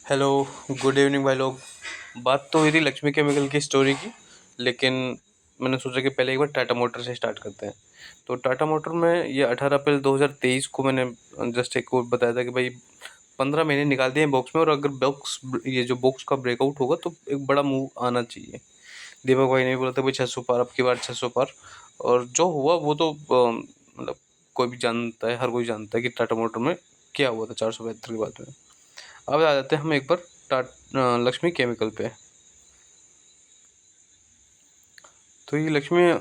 Hello. Good evening भाई लोग। बात तो हुई थी लक्ष्मी केमिकल की स्टोरी की, लेकिन मैंने सोचा कि पहले एक बार टाटा मोटर से स्टार्ट करते हैं। तो टाटा मोटर में ये 18 अप्रैल 2023 को मैंने जस्ट एक और बताया था कि भाई 15 महीने निकाल दिए बॉक्स में, और अगर बॉक्स ये जो बॉक्स का ब्रेकआउट होगा तो एक बड़ा मूव आना चाहिए। दीपक भाई ने भी बोला था भाई 600 पार, अब की बार 600 पार। और जो हुआ वो तो मतलब कोई भी जानता है, हर कोई जानता है कि टाटा मोटर में क्या हुआ था 472 के बाद में। अब आ जाते हैं हम एक बार लक्ष्मी केमिकल पे। तो ये लक्ष्मी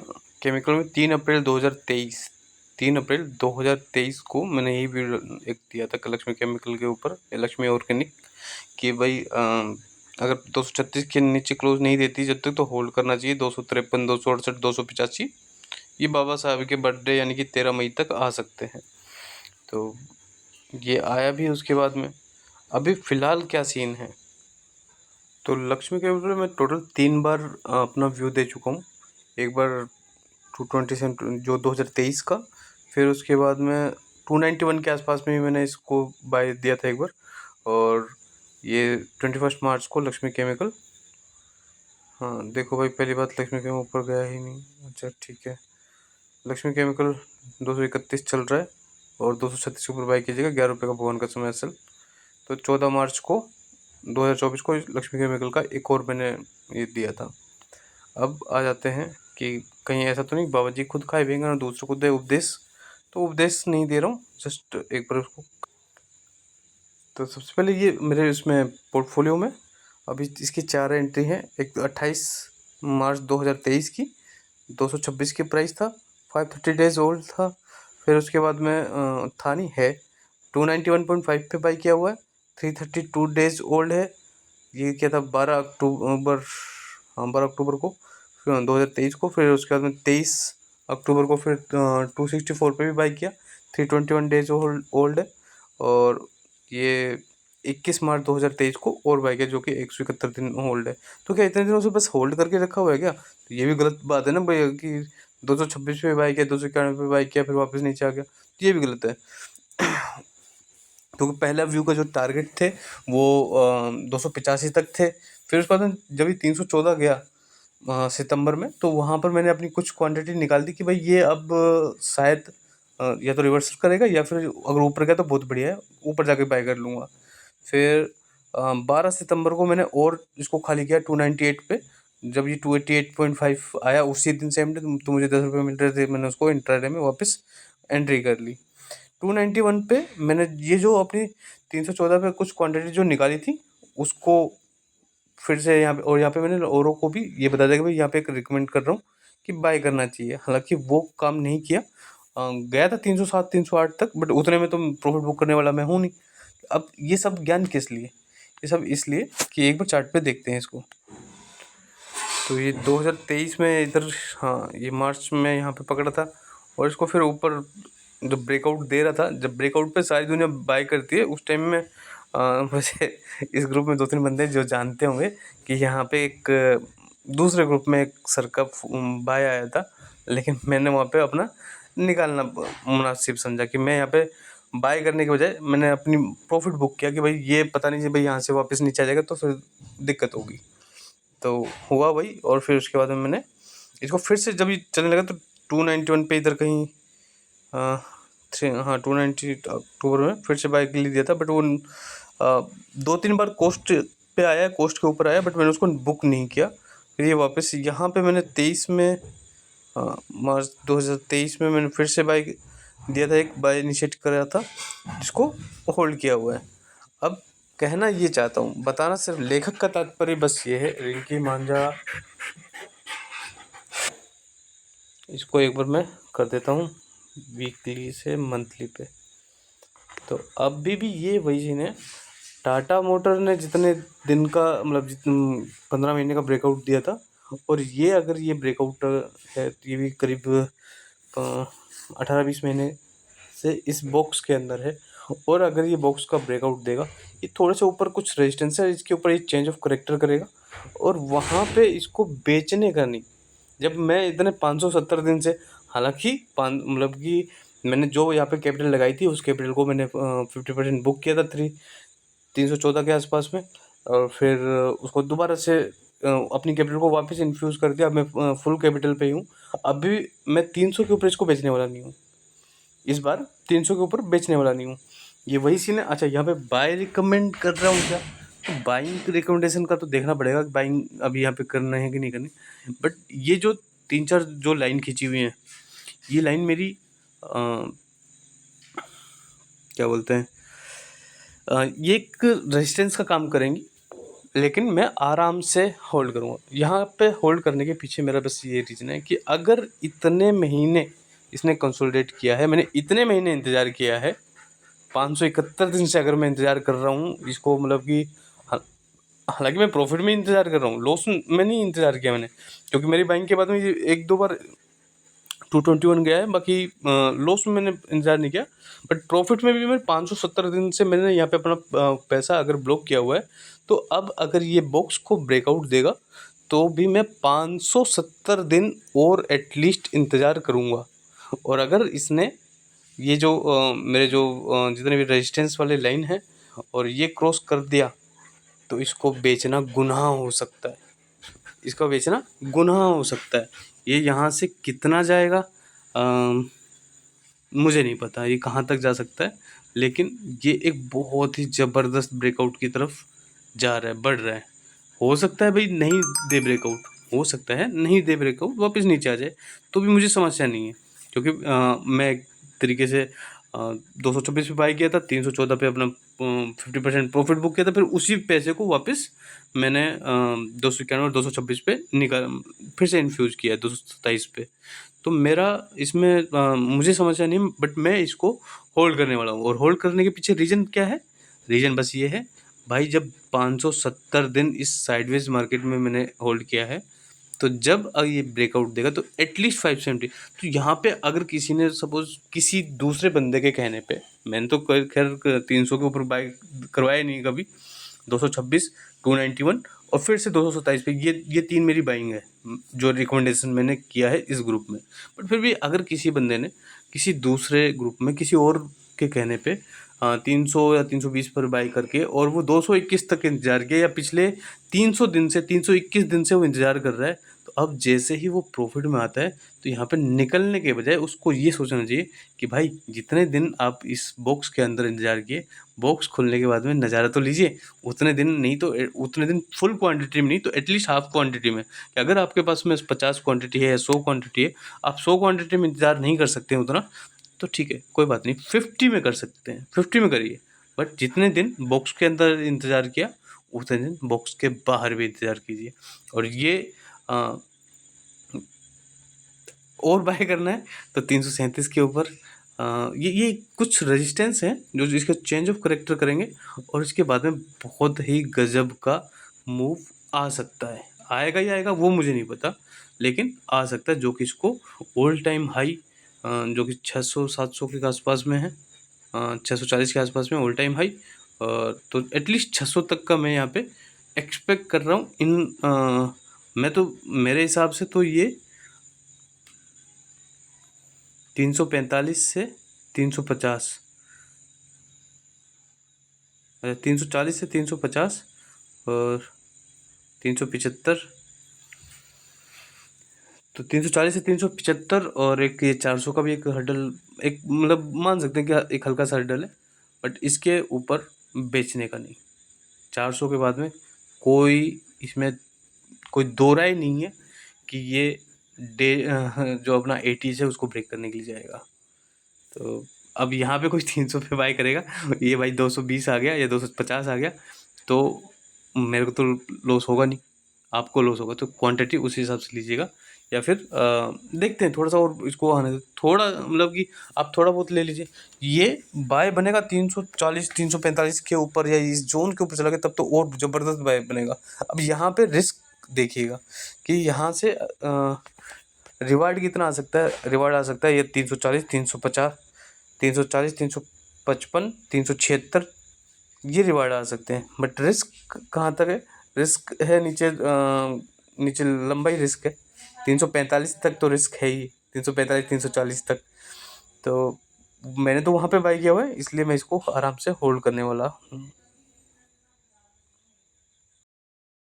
केमिकल में 3 अप्रैल 2023 को मैंने यही वीडियो एक दिया था लक्ष्मी केमिकल के ऊपर, लक्ष्मी ऑर्गेनिक, कि भाई अगर 236 के नीचे क्लोज नहीं देती जब तक तो होल्ड करना चाहिए। 253, 268, 285 ये बाबा साहब के बर्थडे यानी कि 13 मई तक आ सकते हैं। तो ये आया भी उसके बाद में। अभी फ़िलहाल क्या सीन है, तो लक्ष्मी केमिकल में टोटल 3 बार अपना व्यू दे चुका हूँ। एक बार 227 जो 2023 का, फिर उसके बाद में 291 के आसपास में ही मैंने इसको बाय दिया था एक बार। और ये 21 मार्च को लक्ष्मी केमिकल। हाँ देखो भाई, पहली बात लक्ष्मी केमिकल ऊपर गया ही नहीं। अच्छा ठीक है, लक्ष्मी केमिकल 231 चल रहा है और 236 के ऊपर बाई कीजिएगा। 11 रुपये का भुवन का समय असल। तो 14 मार्च को 2024 को लक्ष्मी केमिकल का एक और मैंने ये दिया था। अब आ जाते हैं कि कहीं ऐसा तो नहीं बाबा जी खुद खाए पिएंगे और दूसरों को दे उपदेश। तो उपदेश नहीं दे रहा हूँ, जस्ट एक बार उसको। तो सबसे पहले ये मेरे इसमें पोर्टफोलियो में अभी इसकी 4 एंट्री हैं। एक 28 मार्च 2023 की 226 की प्राइस था, 530 डेज ओल्ड था। फिर उसके बाद में था नहीं है 291.5 पे बाई किया हुआ है, 332 डेज ओल्ड है। ये क्या था 12 अक्टूबर, हाँ 12 अक्टूबर को, फिर 2023 को। फिर उसके बाद में 23 अक्टूबर को फिर 264 पे भी बाई किया, 321 डेज ओल्ड है। और ये 21 मार्च 2023 को और बाई किया जो कि 171 दिन होल्ड है। तो क्या इतने दिनों से बस होल्ड करके रखा हुआ है क्या? तो ये भी गलत बात है ना भाई, कि 226 पे बाई किया, 291 पे बाई किया, फिर वापस नीचे आ गया, तो ये भी गलत है। क्योंकि पहला व्यू का जो टारगेट थे वो 285 तक थे। फिर उसके बाद जब ये 314 गया सितंबर में, तो वहाँ पर मैंने अपनी कुछ क्वांटिटी निकाल दी कि भाई ये अब शायद या तो रिवर्सल करेगा, या फिर अगर ऊपर गया तो बहुत बढ़िया है, ऊपर जाके बाय कर लूँगा। फिर 12 सितंबर को मैंने और इसको खाली किया 298 पे। जब ये 288.5 आया उसी दिन सेम डे, तो मुझे 10 रुपये मिल रहे थे, मैंने उसको इंट्राडे में वापस एंट्री कर ली। 291 पे मैंने ये जो अपनी 314 पे कुछ क्वांटिटी जो निकाली थी उसको फिर से यहाँ पे, और यहाँ पे मैंने औरों को भी ये बता दिया कि भाई यहाँ पे एक रिकमेंड कर रहा हूँ कि बाय करना चाहिए। हालांकि वो काम नहीं किया, गया था 307 308 तक, बट उतने में तो प्रॉफिट बुक करने वाला मैं हूँ नहीं। अब ये सब ज्ञान किस लिए? ये सब इसलिए कि एक बार चार्ट पे देखते हैं इसको। तो ये 2023 में इधर, हाँ ये मार्च में यहाँ पे पकड़ा था, और इसको फिर ऊपर जब ब्रेकआउट दे रहा था, जब ब्रेकआउट पे सारी दुनिया बाय करती है उस टाइम में वैसे इस ग्रुप में 2-3 बंदे जो जानते होंगे कि यहाँ पे एक दूसरे ग्रुप में एक सर का बाय आया था, लेकिन मैंने वहाँ पे अपना निकालना मुनासिब समझा कि मैं यहाँ पे बाय करने के बजाय मैंने अपनी प्रॉफिट बुक किया कि भाई ये पता नहीं भाई यहाँ से वापस नीचे आ जाएगा तो फिर दिक्कत होगी। तो हुआ वही, और फिर उसके बाद में मैंने इसको फिर से जब ये चलने लगा तो 291 पे इधर कहीं थ्री, हाँ 290 अक्टूबर में फिर से बाइक ले दिया था। बट वो 2-3 बार कोस्ट पे आया, कोस्ट के ऊपर आया, बट मैंने उसको बुक नहीं किया। फिर ये वापस यहाँ पे मैंने 23 में, मार्च 2023 में मैंने फिर से बाइक दिया था, एक बाय इनिशिएट कराया था जिसको होल्ड किया हुआ है। अब कहना ये चाहता हूँ, बताना सिर्फ लेखक का तात्पर्य बस ये है, रिंकी मांझा, इसको एक बार मैं कर देता हूँ वीकली से मंथली पे। तो अभी भी ये वही चीज़ है, टाटा मोटर ने जितने दिन का मतलब 15 महीने का ब्रेकआउट दिया था, और ये अगर ये ब्रेकआउट है तो ये भी करीब 18-20 महीने से इस बॉक्स के अंदर है। और अगर ये बॉक्स का ब्रेकआउट देगा, ये थोड़े से ऊपर कुछ रेजिस्टेंस है, इसके ऊपर ये चेंज ऑफ करेक्टर करेगा, और वहाँ पे इसको बेचने का नहीं। जब मैं इतने 570 दिन से, हालांकि मतलब कि मैंने जो यहाँ पे कैपिटल लगाई थी उस कैपिटल को मैंने 50% बुक किया था 314 के आसपास में, और फिर उसको दोबारा से अपनी कैपिटल को वापस इन्फ्यूज़ कर दिया। अब मैं फुल कैपिटल पे ही हूँ। अभी मैं 300 के ऊपर इसको बेचने वाला नहीं हूँ, इस बार 300 के ऊपर बेचने वाला नहीं हूँ। ये वही सीन है। अच्छा, यहाँ पे बाय रिकमेंड कर रहा हूँ क्या? तो बाइंग रिकमेंडेशन का तो देखना पड़ेगा कि बाइंग अभी यहाँ पे करना है कि नहीं करनी। बट ये जो 3-4 जो लाइन खींची हुई हैं, ये लाइन मेरी क्या बोलते हैं, ये एक रेजिस्टेंस का काम करेंगी, लेकिन मैं आराम से होल्ड करूँगा। यहाँ पे होल्ड करने के पीछे मेरा बस ये रीज़न है कि अगर इतने महीने इसने कंसोलिडेट किया है, मैंने इतने महीने इंतज़ार किया है, 571 दिन से अगर मैं इंतज़ार कर रहा हूँ इसको, मतलब कि हालांकि मैं प्रॉफिट में इंतज़ार कर रहा हूँ, लॉस में नहीं इंतज़ार किया मैंने, क्योंकि मेरी बाइंग के बाद में ये 1-2 बार 221 गया है, बाकी लॉस में मैंने इंतज़ार नहीं किया। बट प्रॉफिट में भी मैं 570 दिन से मैंने यहाँ पे अपना पैसा अगर ब्लॉक किया हुआ है, तो अब अगर ये बॉक्स को ब्रेकआउट देगा तो भी मैं 570 दिन और एटलीस्ट इंतज़ार करूँगा। और अगर इसने ये जो मेरे जो जितने भी रेजिस्टेंस वाले लाइन है और ये क्रॉस कर दिया, तो इसको बेचना गुनाह हो सकता है, इसका बेचना गुनाह हो सकता है। ये यहाँ से कितना जाएगा मुझे नहीं पता, ये कहाँ तक जा सकता है, लेकिन ये एक बहुत ही ज़बरदस्त ब्रेकआउट की तरफ जा रहा है, बढ़ रहा है। हो सकता है भाई नहीं दे ब्रेकआउट, हो सकता है नहीं दे ब्रेकआउट, वापस नीचे आ जाए, तो भी मुझे समस्या नहीं है, क्योंकि मैं एक तरीके से 226 पे बाई किया था, 314 पे अपना 50% प्रॉफिट बुक किया था, फिर उसी पैसे को वापस मैंने 291 और 226 पे निकाल, फिर से इन्फ्यूज़ किया 227 पे। तो मेरा इसमें मुझे समस्या नहीं, बट मैं इसको होल्ड करने वाला हूँ। और होल्ड करने के पीछे रीज़न क्या है? रीज़न बस ये है भाई, जब 570 दिन इस साइडवेज मार्केट में मैंने होल्ड किया है, तो जब ये ब्रेकआउट देगा तो एटलीस्ट 570। तो यहाँ पे अगर किसी ने सपोज किसी दूसरे बंदे के कहने पे, मैंने तो खैर 300 के ऊपर बाय करवाया नहीं कभी, 226, 291 और फिर से 227 पे, ये 3 मेरी बाइंग है जो रिकमेंडेशन मैंने किया है इस ग्रुप में। बट फिर भी अगर किसी बंदे ने किसी दूसरे ग्रुप में किसी और के कहने पे 300 या 320 पर बाई करके और वो 221 तक इंतज़ार किया, या पिछले 300 दिन से 321 दिन से वो इंतज़ार कर रहा है, तो अब जैसे ही वो प्रॉफिट में आता है, तो यहाँ पे निकलने के बजाय उसको ये सोचना चाहिए कि भाई जितने दिन आप इस बॉक्स के अंदर इंतज़ार किए, बॉक्स खुलने के बाद में नज़ारा तो लीजिए। उतने दिन नहीं तो उतने दिन फुल क्वांटिटी में नहीं तो एटलीस्ट हाफ क्वांटिटी में, कि अगर आपके पास में 50 क्वांटिटी है या 100 क्वांटिटी है, आप 100 क्वांटिटी में इंतज़ार नहीं कर सकते हैं उतना, तो ठीक है, कोई बात नहीं, 50 में कर सकते हैं, 50 में करिए। बट जितने दिन बॉक्स के अंदर इंतज़ार किया, उतने दिन बॉक्स के बाहर भी इंतज़ार कीजिए। और ये और बाय करना है तो 337 के ऊपर ये कुछ रेजिस्टेंस हैं जो इसका चेंज ऑफ करेक्टर करेंगे, और इसके बाद में बहुत ही गजब का मूव आ सकता है। आएगा ही आएगा वो मुझे नहीं पता, लेकिन आ सकता है, जो कि इसको ऑल टाइम हाई जो कि 600-700 के आसपास में है, 640 के आसपास में ऑल टाइम हाई, तो एटलीस्ट 600 तक का मैं यहाँ पे एक्सपेक्ट कर रहा हूँ। मैं तो मेरे हिसाब से तो ये 345 से 350, 340 से 350 और 375, तो 340 से 375 और एक ये 400 का भी एक हर्डल, एक मतलब मान सकते हैं कि एक हल्का सा हर्डल है, बट इसके ऊपर बेचने का नहीं। 400 के बाद में कोई इसमें कोई दो राय नहीं है कि ये डे जो अपना 80 है उसको ब्रेक करने के लिए जाएगा। तो अब यहाँ पे कोई 300 पे बाय करेगा, ये भाई 220 आ गया या 250 आ गया, तो मेरे को तो लॉस होगा नहीं, आपको लॉस होगा। तो क्वांटिटी उसी हिसाब से लीजिएगा, या फिर देखते हैं थोड़ा सा और इसको आने दे, थोड़ा मतलब कि आप थोड़ा बहुत ले लीजिए। ये बाय बनेगा 340 345 के ऊपर या इस जोन के ऊपर चला गया, तब तो और ज़बरदस्त बाय बनेगा। अब यहाँ पे रिस्क देखिएगा कि यहाँ से रिवार्ड कितना आ सकता है। रिवार्ड आ सकता है ये 340 350 340 355 376, ये रिवार्ड आ सकते हैं। बट रिस्क कहाँ तक है? रिस्क है नीचे नीचे लंबाई रिस्क है, 345 तक तो रिस्क है ही, 345 340 तक। तो मैंने तो वहाँ पे बाई किया हुआ है, इसलिए मैं इसको आराम से होल्ड करने वाला हूँ।